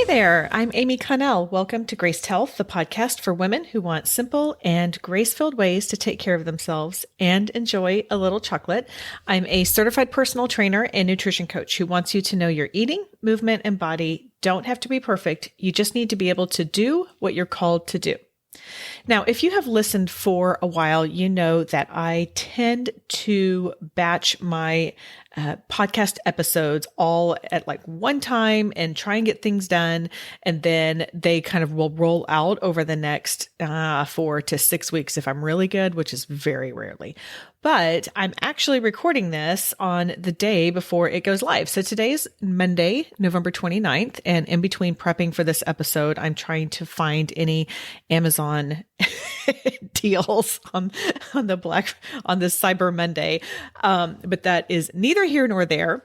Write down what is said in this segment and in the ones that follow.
there, I'm Amy.Connell. Welcome to Graced Health, the podcast for women who want simple and grace-filled ways to take care of themselves and enjoy a little chocolate. I'm a certified personal trainer and nutrition coach who wants you to know your eating, movement, and body don't have to be perfect. You just need to be able to do what you're called to do. Now, if you have listened for a while, you know that I tend to batch my podcast episodes all at like one time and try and get things done. And then they kind of will roll out over the next 4 to 6 weeks if I'm really good, which is very rarely. But I'm actually recording this on the day before it goes live. So today's Monday, November 29th. And in between prepping for this episode, I'm trying to find any Amazon deals on the Cyber Monday. But that is neither here nor there.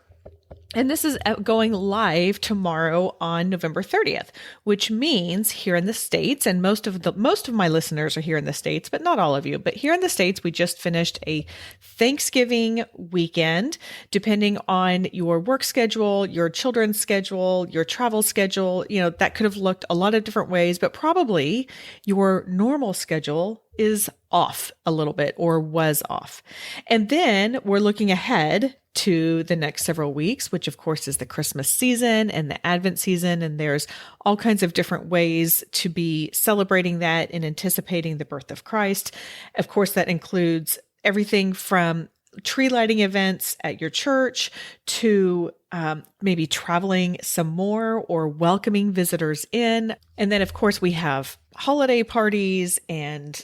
And this is going live tomorrow on November 30th, which means here in the States, and most of my listeners are here in the States, but not all of you, but here in the States, we just finished a Thanksgiving weekend. Depending on your work schedule, your children's schedule, your travel schedule, that could have looked a lot of different ways, but probably your normal schedule is off a little bit or was off. And then we're looking ahead to the next several weeks, which of course is the Christmas season and the Advent season. And there's all kinds of different ways to be celebrating that and anticipating the birth of Christ. Of course, that includes everything from tree lighting events at your church to maybe traveling some more or welcoming visitors in. And then, of course, we have holiday parties and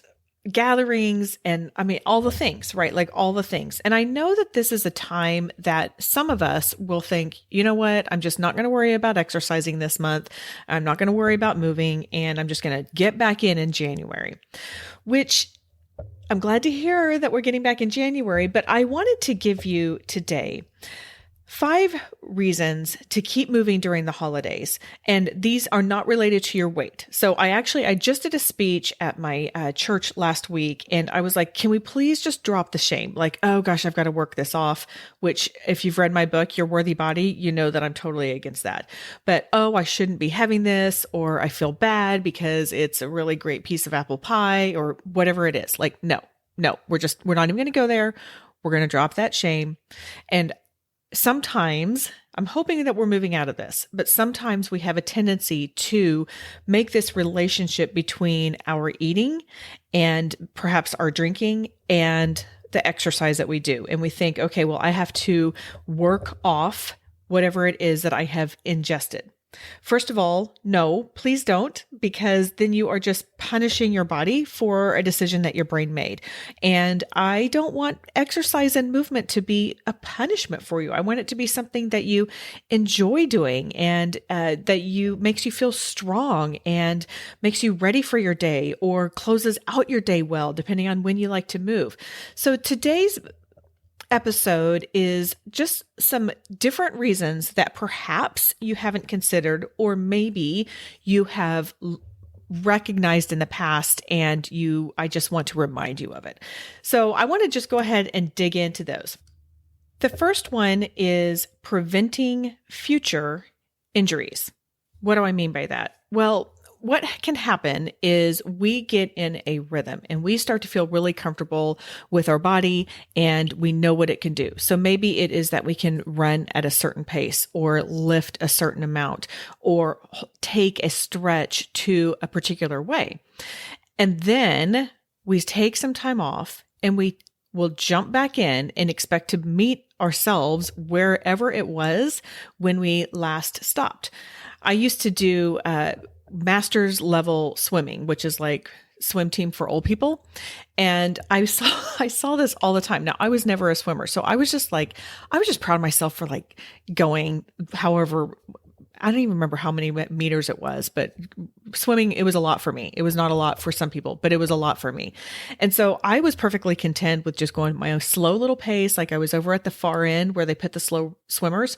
gatherings and all the things, right? Like all the things. And I know that this is a time that some of us will think, you know what? I'm just not going to worry about exercising this month. I'm not going to worry about moving, and I'm just going to get back in January, which I'm glad to hear that we're getting back in January. But I wanted to give you today 5 reasons to keep moving during the holidays. And these are not related to your weight. So I just did a speech at my church last week, and I was like, can we please just drop the shame? Like, oh gosh, I've got to work this off, which if you've read my book, Your Worthy Body, you know that I'm totally against that. But, oh, I shouldn't be having this, or I feel bad because it's a really great piece of apple pie or whatever it is. Like, no, we're not even going to go there. We're going to drop that shame. And sometimes, I'm hoping that we're moving out of this, but sometimes we have a tendency to make this relationship between our eating and perhaps our drinking and the exercise that we do. And we think, okay, well, I have to work off whatever it is that I have ingested. First of all, no, please don't, because then you are just punishing your body for a decision that your brain made. And I don't want exercise and movement to be a punishment for you. I want it to be something that you enjoy doing and that makes you feel strong and makes you ready for your day or closes out your day well, depending on when you like to move. So today's episode is just some different reasons that perhaps you haven't considered, or maybe you have recognized in the past and I just want to remind you of it. So I want to just go ahead and dig into those. The first one is preventing future injuries. What do I mean by that? Well, what can happen is we get in a rhythm and we start to feel really comfortable with our body and we know what it can do. So maybe it is that we can run at a certain pace or lift a certain amount or take a stretch to a particular way. And then we take some time off and we will jump back in and expect to meet ourselves wherever it was when we last stopped. I used to do master's level swimming, which is like swim team for old people. And I saw this all the time. Now, I was never a swimmer. So I was just proud of myself for like going however, I don't even remember how many meters it was, but swimming, it was a lot for me. It was not a lot for some people, but it was a lot for me. And so I was perfectly content with just going my own slow little pace. Like I was over at the far end where they put the slow swimmers.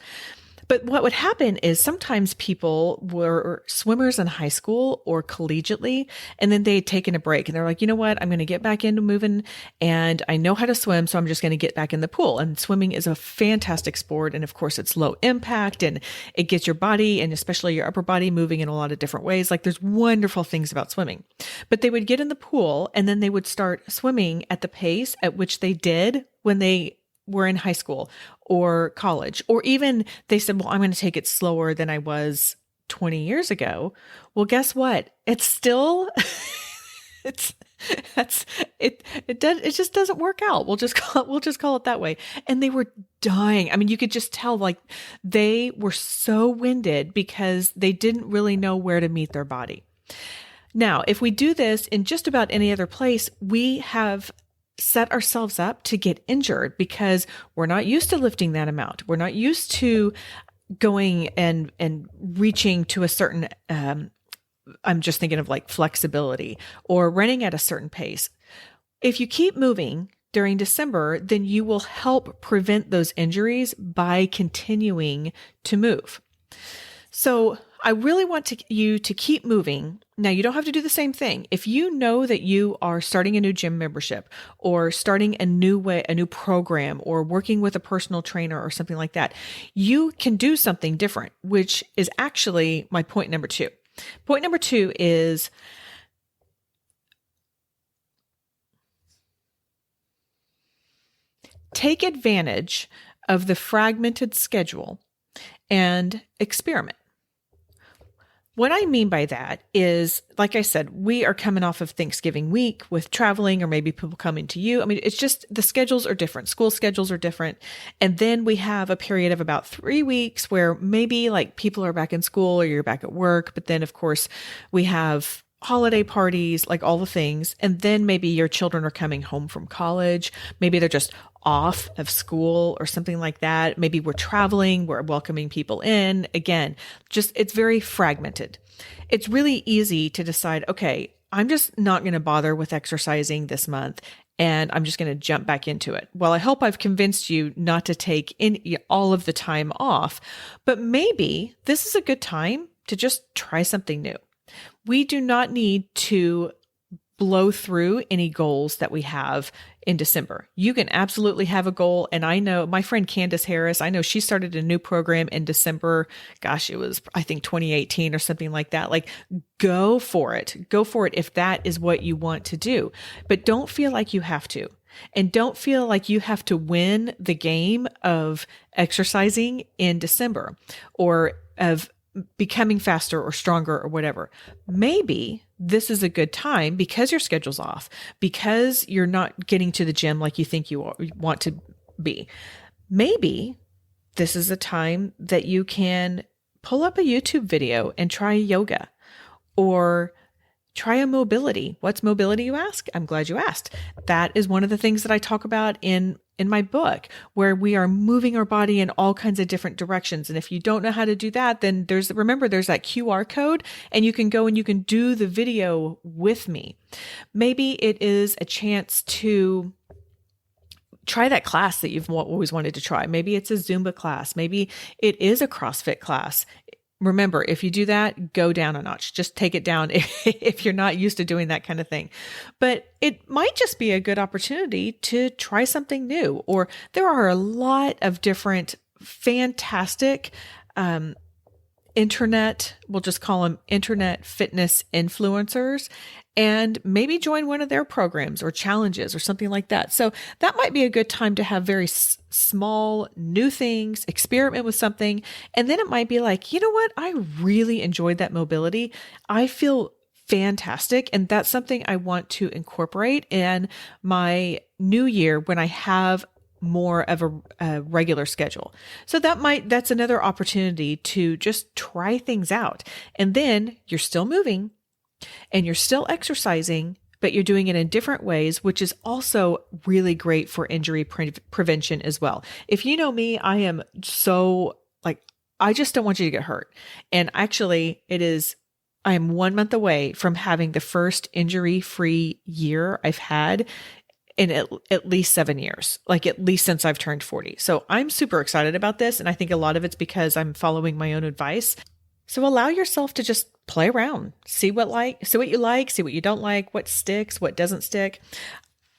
But what would happen is sometimes people were swimmers in high school or collegiately, and then they'd taken a break and they're like, you know what? I'm going to get back into moving and I know how to swim. So I'm just going to get back in the pool. And swimming is a fantastic sport. And of course, it's low impact and it gets your body and especially your upper body moving in a lot of different ways. Like there's wonderful things about swimming. But they would get in the pool and then they would start swimming at the pace at which they did when they were in high school or college, or even they said, well, I'm going to take it slower than I was 20 years ago. Well, guess what? It's still, it's, it just doesn't work out. We'll just call it that way. And they were dying. I mean, you could just tell like they were so winded because they didn't really know where to meet their body. Now, if we do this in just about any other place, we have set ourselves up to get injured because we're not used to lifting that amount. We're not used to going and reaching to a certain, I'm just thinking of like flexibility or running at a certain pace. If you keep moving during December, then you will help prevent those injuries by continuing to move. So I really want you to keep moving. Now, you don't have to do the same thing. If you know that you are starting a new gym membership or starting a new program or working with a personal trainer or something like that, you can do something different, which is actually my point number 2. Point number 2 is take advantage of the fragmented schedule and experiment. What I mean by that is, like I said, we are coming off of Thanksgiving week with traveling or maybe people coming to you. I mean, it's just the schedules are different. School schedules are different. And then we have a period of about 3 weeks where maybe like people are back in school or you're back at work. But then of course we have holiday parties, like all the things. And then maybe your children are coming home from college. Maybe they're just off of school or something like that. Maybe we're traveling, we're welcoming people in. Again, just it's very fragmented. It's really easy to decide, okay, I'm just not going to bother with exercising this month and I'm just going to jump back into it. Well, I hope I've convinced you not to take in all of the time off, but maybe this is a good time to just try something new. We do not need to blow through any goals that we have in December. You can absolutely have a goal. And I know my friend Candace Harris, I know she started a new program in December. Gosh, it was, I think 2018 or something like that. Like go for it. Go for it if that is what you want to do. But don't feel like you have to. And don't feel like you have to win the game of exercising in December or of becoming faster or stronger or whatever. Maybe this is a good time because your schedule's off, because you're not getting to the gym like you think you want to be. Maybe this is a time that you can pull up a YouTube video and try yoga or try a mobility. What's mobility, you ask? I'm glad you asked. That is one of the things that I talk about in my book, where we are moving our body in all kinds of different directions. And if you don't know how to do that, then remember there's that QR code and you can go and you can do the video with me. Maybe it is a chance to try that class that you've always wanted to try. Maybe it's a Zumba class. Maybe it is a CrossFit class. Remember, if you do that, go down a notch. Just take it down if you're not used to doing that kind of thing. But it might just be a good opportunity to try something new. Or there are a lot of different fantastic internet, we'll just call them internet fitness influencers, and maybe join one of their programs or challenges or something like that. So that might be a good time to have very small new things, experiment with something. And then it might be like, you know what? I really enjoyed that mobility. I feel fantastic. And that's something I want to incorporate in my new year when I have more of a regular schedule. So that's another opportunity to just try things out. And then you're still moving and you're still exercising, but you're doing it in different ways, which is also really great for injury prevention as well. If you know me, I am so I just don't want you to get hurt. And actually I am 1 month away from having the first injury-free year I've had in at least 7 years, like at least since I've turned 40. So I'm super excited about this. And I think a lot of it's because I'm following my own advice. So allow yourself to just play around, see what you like, see what you don't like, what sticks, what doesn't stick.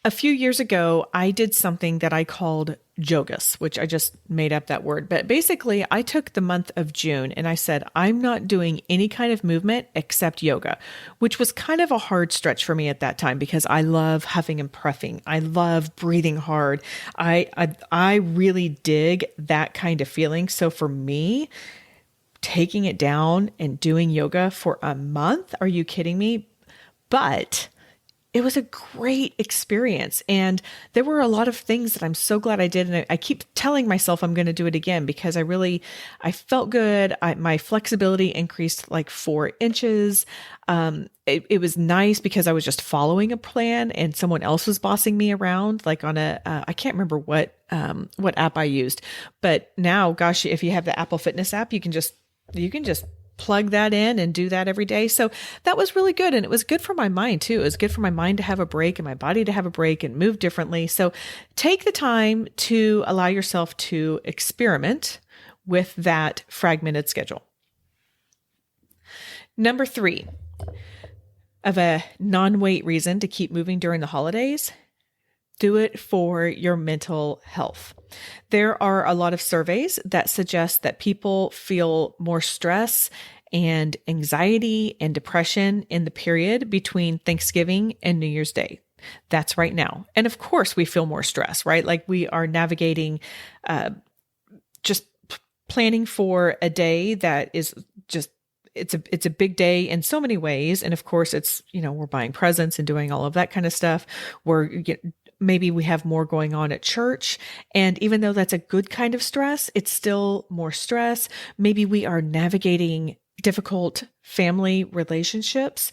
A few years ago, I did something that I called jogas, which I just made up that word. But basically, I took the month of June and I said, I'm not doing any kind of movement except yoga, which was kind of a hard stretch for me at that time because I love huffing and puffing. I love breathing hard. I really dig that kind of feeling. So for me, taking it down and doing yoga for a month, are you kidding me? But it was a great experience. And there were a lot of things that I'm so glad I did. And I keep telling myself I'm going to do it again because I felt good. My flexibility increased like 4 inches. It was nice because I was just following a plan and someone else was bossing me around, like on I can't remember what app I used, but now, gosh, if you have the Apple Fitness app, you can just plug that in and do that every day. So that was really good. And it was good for my mind too. It was good for my mind to have a break and my body to have a break and move differently. So take the time to allow yourself to experiment with that fragmented schedule. Number 3 of a non-weight reason to keep moving during the holidays, do it for your mental health. There are a lot of surveys that suggest that people feel more stress and anxiety and depression in the period between Thanksgiving and New Year's Day. That's right now. And of course, we feel more stress, right? Like we are navigating, just planning for a day that is just it's a big day in so many ways. And of course it's, we're buying presents and doing all of that kind of stuff. Maybe we have more going on at church. And even though that's a good kind of stress, it's still more stress. Maybe we are navigating difficult family relationships.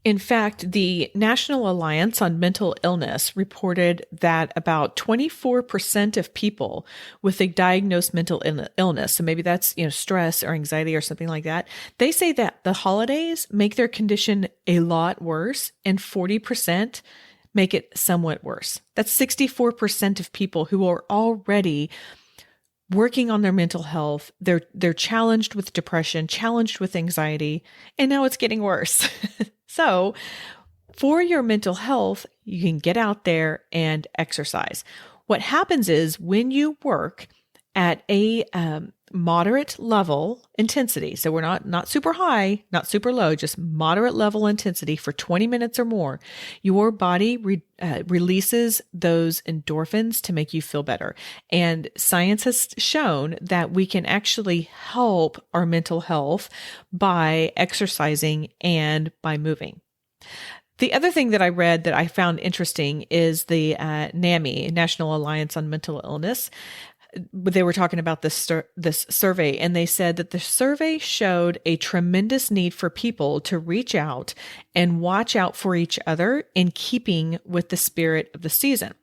In fact, the National Alliance on Mental Illness reported that about 24% of people with a diagnosed mental illness, so maybe that's, stress or anxiety or something like that, they say that the holidays make their condition a lot worse and 40% make it somewhat worse. That's 64% of people who are already working on their mental health. They're challenged with depression, challenged with anxiety, and now it's getting worse. So for your mental health, you can get out there and exercise. What happens is when you work at a moderate level intensity, so we're not super high, not super low, just moderate level intensity for 20 minutes or more, your body releases those endorphins to make you feel better. And science has shown that we can actually help our mental health by exercising and by moving. The other thing that I read that I found interesting is the NAMI, National Alliance on Mental Illness. They were talking about this survey, and they said that the survey showed a tremendous need for people to reach out and watch out for each other in keeping with the spirit of the season.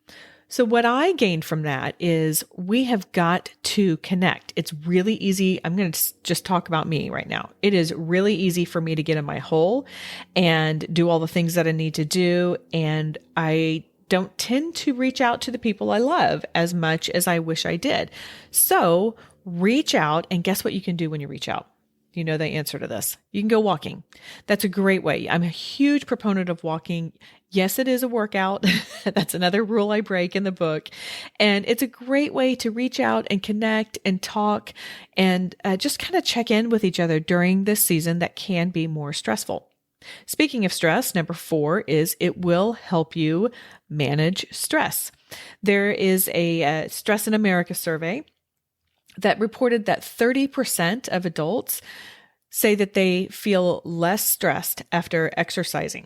So what I gained from that is we have got to connect. It's really easy. I'm going to just talk about me right now. It is really easy for me to get in my hole and do all the things that I need to do. And I don't tend to reach out to the people I love as much as I wish I did. So reach out, and guess what you can do when you reach out? You know the answer to this. You can go walking. That's a great way. I'm a huge proponent of walking. Yes, it is a workout. That's another rule I break in the book. And it's a great way to reach out and connect and talk and just kind of check in with each other during this season that can be more stressful. Speaking of stress, number 4 is it will help you manage stress. There is a Stress in America survey that reported that 30% of adults say that they feel less stressed after exercising.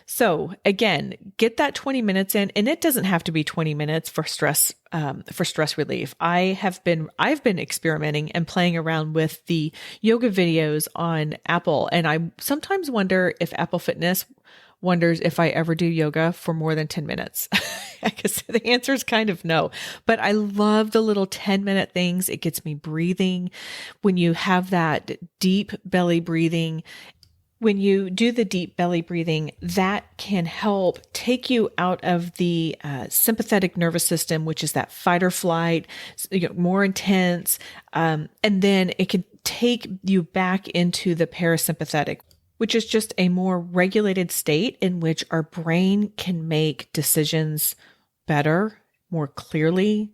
So again, get that 20 minutes in, and it doesn't have to be 20 minutes for stress relief. I've been experimenting and playing around with the yoga videos on Apple. And I sometimes wonder if Apple Fitness wonders if I ever do yoga for more than 10 minutes. I guess the answer is kind of no, but I love the little 10-minute things. It gets me breathing. When you have that deep belly breathing, When you do the deep belly breathing, that can help take you out of the sympathetic nervous system, which is that fight or flight, more intense. And then it can take you back into the parasympathetic, which is just a more regulated state in which our brain can make decisions better, more clearly.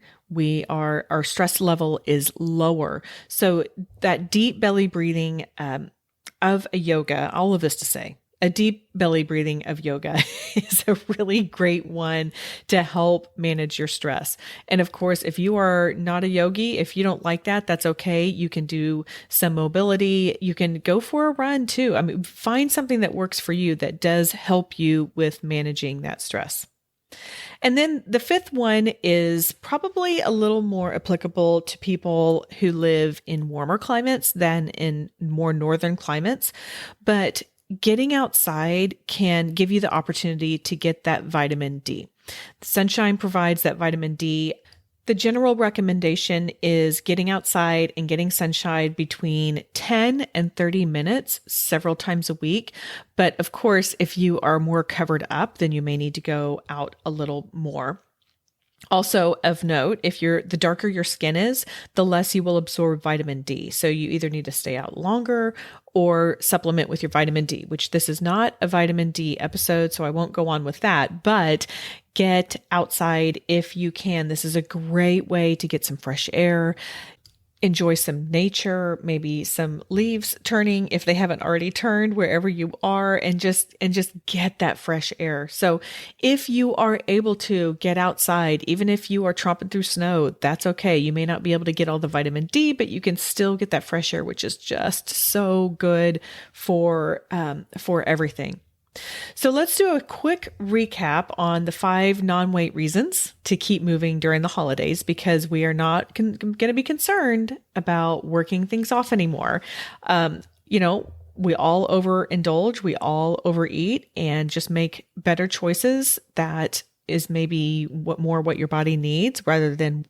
Our stress level is lower. So that deep belly breathing, of a yoga, all of this to say, a deep belly breathing of yoga is a really great one to help manage your stress. And of course, if you are not a yogi, if you don't like that, that's okay. You can do some mobility. You can go for a run too. I mean, find something that works for you that does help you with managing that stress. And then the fifth one is probably a little more applicable to people who live in warmer climates than in more northern climates. But getting outside can give you the opportunity to get that vitamin D. Sunshine provides that vitamin D. The general recommendation is getting outside and getting sunshine between 10 and 30 minutes several times a week. But of course, if you are more covered up, then you may need to go out a little more. Also of note, the darker your skin is, the less you will absorb vitamin D. So you either need to stay out longer or supplement with your vitamin D, which this is not a vitamin D episode, so I won't go on with that, but get outside if you can. This is a great way to get some fresh air. Enjoy some nature, maybe some leaves turning if they haven't already turned wherever you are, and just get that fresh air. So if you are able to get outside, even if you are tromping through snow, that's okay. You may not be able to get all the vitamin D, but you can still get that fresh air, which is just so good for everything. So let's do a quick recap on the 5 non-weight reasons to keep moving during the holidays, because we are not going to be concerned about working things off anymore. We all overindulge, we all overeat, and just make better choices. That is maybe what your body needs, rather than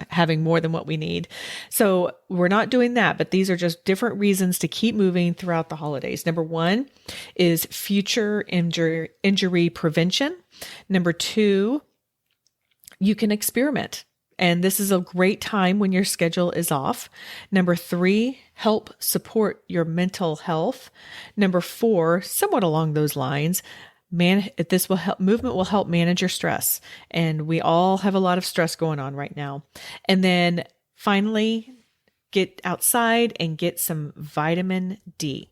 having more than what we need. So we're not doing that, but these are just different reasons to keep moving throughout the holidays. Number 1 is future injury prevention. Number 2, you can experiment. And this is a great time when your schedule is off. Number 3, help support your mental health. Number 4, somewhat along those lines, movement will help manage your stress. And we all have a lot of stress going on right now. And then finally, get outside and get some vitamin D.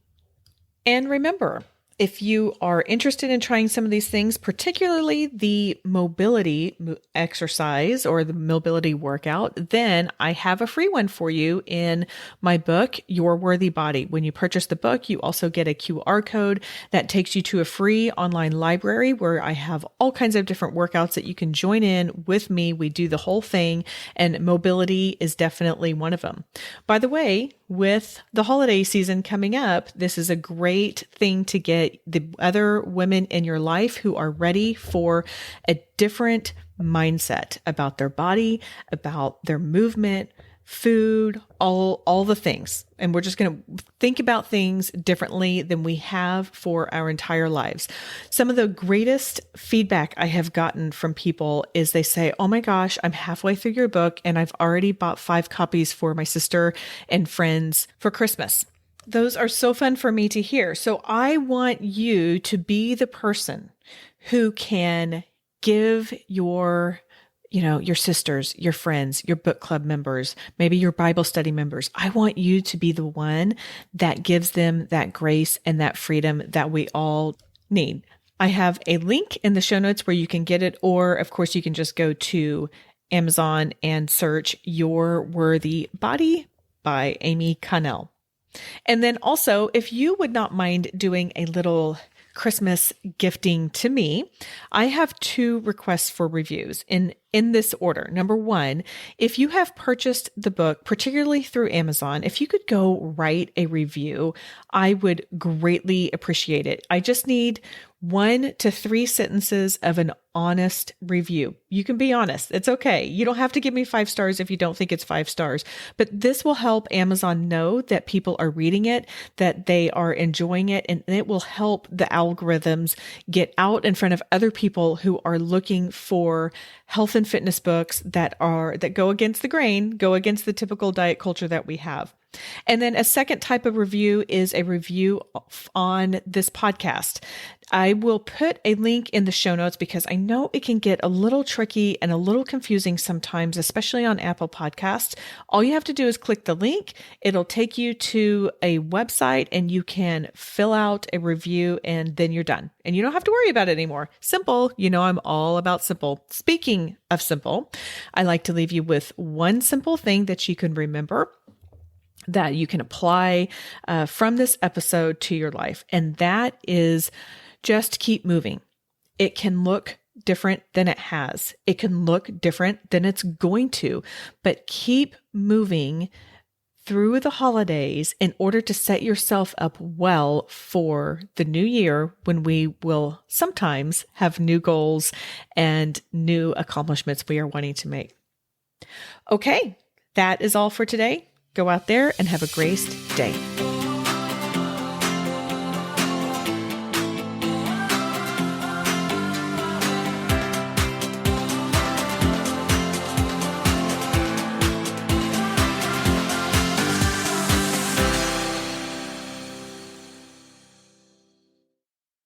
And remember, if you are interested in trying some of these things, particularly the mobility exercise or the mobility workout, then I have a free one for you in my book, Your Worthy Body. When you purchase the book, you also get a QR code that takes you to a free online library where I have all kinds of different workouts that you can join in with me. We do the whole thing, and mobility is definitely one of them. By the way, with the holiday season coming up, this is a great thing to get the other women in your life who are ready for a different mindset about their body, about their movement, food, all the things. And we're just going to think about things differently than we have for our entire lives. Some of the greatest feedback I have gotten from people is they say, "Oh my gosh, I'm halfway through your book and I've already bought 5 copies for my sister and friends for Christmas." Those are so fun for me to hear. So I want you to be the person who can give your sisters, your friends, your book club members, maybe your Bible study members. I want you to be the one that gives them that grace and that freedom that we all need. I have a link in the show notes where you can get it, or of course you can just go to Amazon and search Your Worthy Body by Amy.connell. And then also, if you would not mind doing a little Christmas gifting to me, I have 2 requests for reviews. In in this order. Number one, if you have purchased the book, particularly through Amazon, if you could go write a review, I would greatly appreciate it. I just need 1 to 3 sentences of an honest review. You can be honest. It's okay. You don't have to give me 5 stars if you don't think it's 5 stars, but this will help Amazon know that people are reading it, that they are enjoying it, and it will help the algorithms get out in front of other people who are looking for health and fitness books that go against the grain, go against the typical diet culture that we have. And then a second type of review is a review on this podcast. I will put a link in the show notes because I know it can get a little tricky and a little confusing sometimes, especially on Apple Podcasts. All you have to do is click the link. It'll take you to a website and you can fill out a review and then you're done. And you don't have to worry about it anymore. Simple. You know, I'm all about simple. Speaking of simple, I like to leave you with one simple thing that you can remember that you can apply from this episode to your life. And that is just keep moving. It can look different than it has. It can look different than it's going to, but keep moving through the holidays in order to set yourself up well for the new year when we will sometimes have new goals and new accomplishments we are wanting to make. Okay, that is all for today. Go out there and have a graced day.